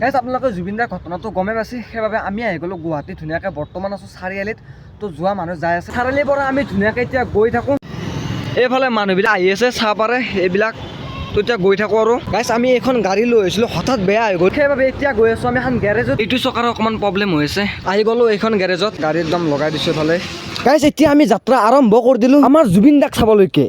Guys আপোনালোকে জুবিনদাৰ ঘটনাটো গমেই পাইছে, সেইবাবে আমি আহি গ'লোঁ গুৱাহাটী ধুনীয়াকৈ। বৰ্তমান আছোঁ চাৰিআলিত। তো যোৱা মানুহ যাই আছে চাৰিআলিৰ পৰা আমি ধুনীয়াকৈ এতিয়া গৈ থাকোঁ। এইফালে মানুহবিলাক আহি আছে চাহ পাৰে এইবিলাক, তো এতিয়া গৈ থাকোঁ আৰু। গাইজ আমি এইখন গাড়ী লৈ আহিছিলোঁ, হঠাৎ বেয়া হৈ গ'ল, সেইবাবে এতিয়া গৈ আছোঁ আমি এখন গেৰেজত। এইটো চকাৰ অকণমান প্ৰব্লেম হৈ আছে, আহি গ'লোঁ এইখন গেৰেজত, গাড়ী একদম লগাই দিছোঁ এইফালে। গাইজ এতিয়া আমি যাত্ৰা আৰম্ভ কৰি দিলোঁ আমাৰ জুবিন দাক চাবলৈকে।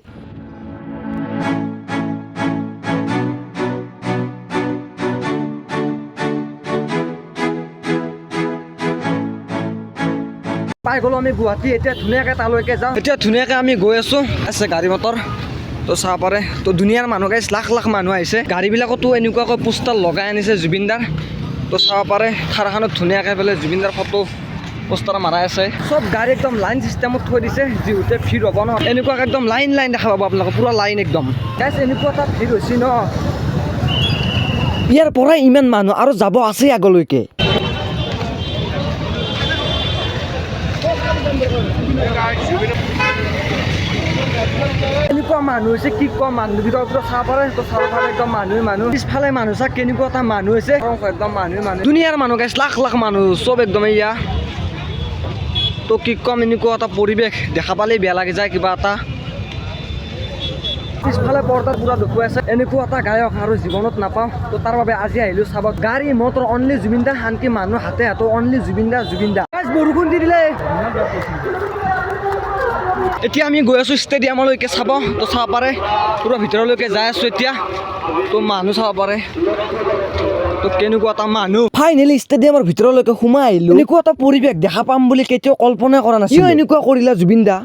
পাই গ'লোঁ আমি গুৱাহাটী। এতিয়া ধুনীয়াকৈ তালৈকে যাওঁ। এতিয়া ধুনীয়াকৈ আমি গৈ আছোঁ, আছে গাড়ী মটৰ, তো চাহ পাৰে। তো দুনিয়াৰ মানুহ গাইছ লাখ লাখ মানুহ আহিছে, গাড়ীবিলাকতো এনেকুৱাকৈ পোষ্টাৰ লগাই আনিছে জুবিনদাৰ। তো চাহ পাৰে থাৰখনত ধুনীয়াকৈ পেলাই জুবিনদাৰ ফটো পোষ্টাৰ মাৰাই আছে। চব গাড়ী একদম লাইন চিষ্টেমত থৈ দিছে, যিহেতু ভিৰ হ'ব ন, এনেকুৱাকৈ একদম লাইন লাইন দেখা পাব আপোনালোকে, পূৰা লাইন একদম। গাইছ এনেকুৱা এটা ভিৰ হৈছে ন, ইয়াৰ পৰাই ইমান মানুহ আৰু যাব আছে আগলৈকে। এনেকুৱা মানুহ হৈছে কি কম, মানুহবিলাকৰ পৰা চাহ পাৰে। তো চাৰিওফালে একদম মানুহ পিছফালে মানুহ চাহ কেনেকুৱা এটা মানুহ হৈছে, একদম মানুহ দুনিয়াৰ মানুহ গাইছ লাখ লাখ মানুহ চব একদম এয়া। তো কি কম, এনেকুৱা এটা পৰিৱেশ দেখা পালেই বেয়া লাগি যায় কিবা এটা। পিছফালে পৰ্দাত পুৰা দেখুৱাই আছে, এনেকুৱা এটা গায়ক আৰু জীৱনত নাপাওঁ। তো তাৰ বাবে আজি আহিলোঁ চাব। গাড়ী মটৰ অনলি জুবিনদা, আনকি মানুহ হাতে হাতে অনলি জুবিনদা। বৰষুণ দি দিলে। এতিয়া আমি গৈ আছোঁ ষ্টেডিয়ামলৈকে চাব। তো চাব পাৰে পুৰা ভিতৰলৈকে যাই আছোঁ এতিয়া। তো মানুহ চাব পাৰে, তো কেনেকুৱা এটা মানুহ। ফাইনেলি ষ্টেডিয়ামৰ ভিতৰলৈকে সোমাই আহিলোঁ। এনেকুৱা এটা পৰিৱেশ দেখা পাম বুলি কেতিয়াও কল্পনা কৰা নাছিলোঁ। এনেকুৱা কৰিলা জুবিনদা।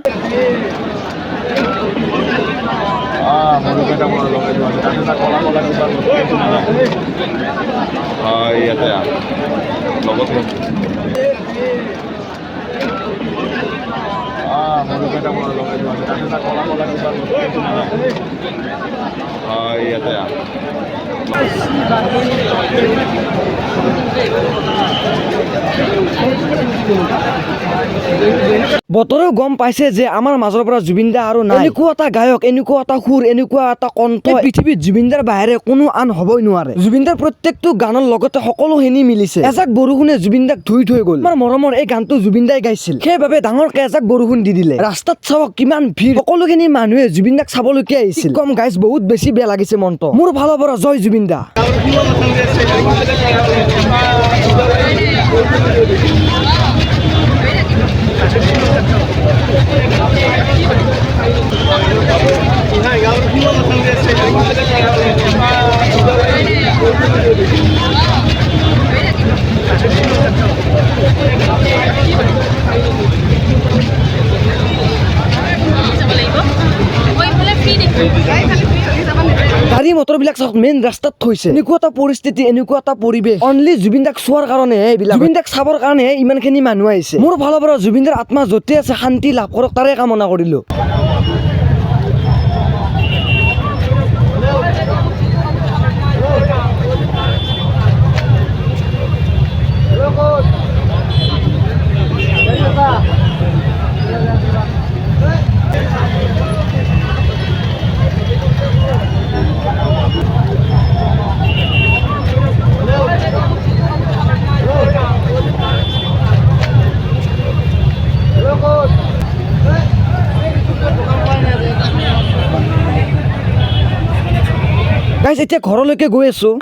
বতৰেও গম পাইছে যে আমাৰ মাজৰ পৰা জুবিনদা আৰু নাই। এনেকুৱা এটা গায়ক, এনেকুৱা এটা সুৰ, এনেকুৱা এটা কণ্ঠ পৃথিৱীত জুবিনদাৰ বাহিৰে কোনো আন হ'বই নোৱাৰে। জুবিনদাৰ প্ৰত্যেকটো গানৰ লগতে সকলোখিনি মিলিছে। এজাক বৰষুণে জুবিনদাক ধুই থৈ গ'ল। আমাৰ মৰমৰ এই গানটো জুবিনদাই গাইছিল, সেইবাবে ডাঙৰকে এজাক বৰষুণ দি দিলে। ৰাস্তাত চাওক কিমান ভিৰ, সকলোখিনি মানুহে জুবিনদাক চাবলৈকে আহিছিল। কম গাইছ, বহুত বেছি বেয়া লাগিছে মনটো মোৰ। ফালৰ পৰা জয় জুবিনদা। গাড়ী মটৰবিলাক চাওক মেইন ৰাস্তাত থৈছে। এনেকুৱা এটা পৰিস্থিতি, এনেকুৱা এটা পৰিৱেশ অনলি জুবিনদাক চোৱাৰ কাৰণেহে, এইবিলাক জুবিনদাক চাবৰ কাৰণেহে ইমানখিনি মানুহ আহিছে। মোৰ ফালৰ পৰা জুবিনদাৰ আত্মা য'তে আছে শান্তি লাভ কৰক, তাৰে কামনা কৰিলোঁ। গাইজ এতিয়া ঘৰলৈকে গৈ আছোঁ।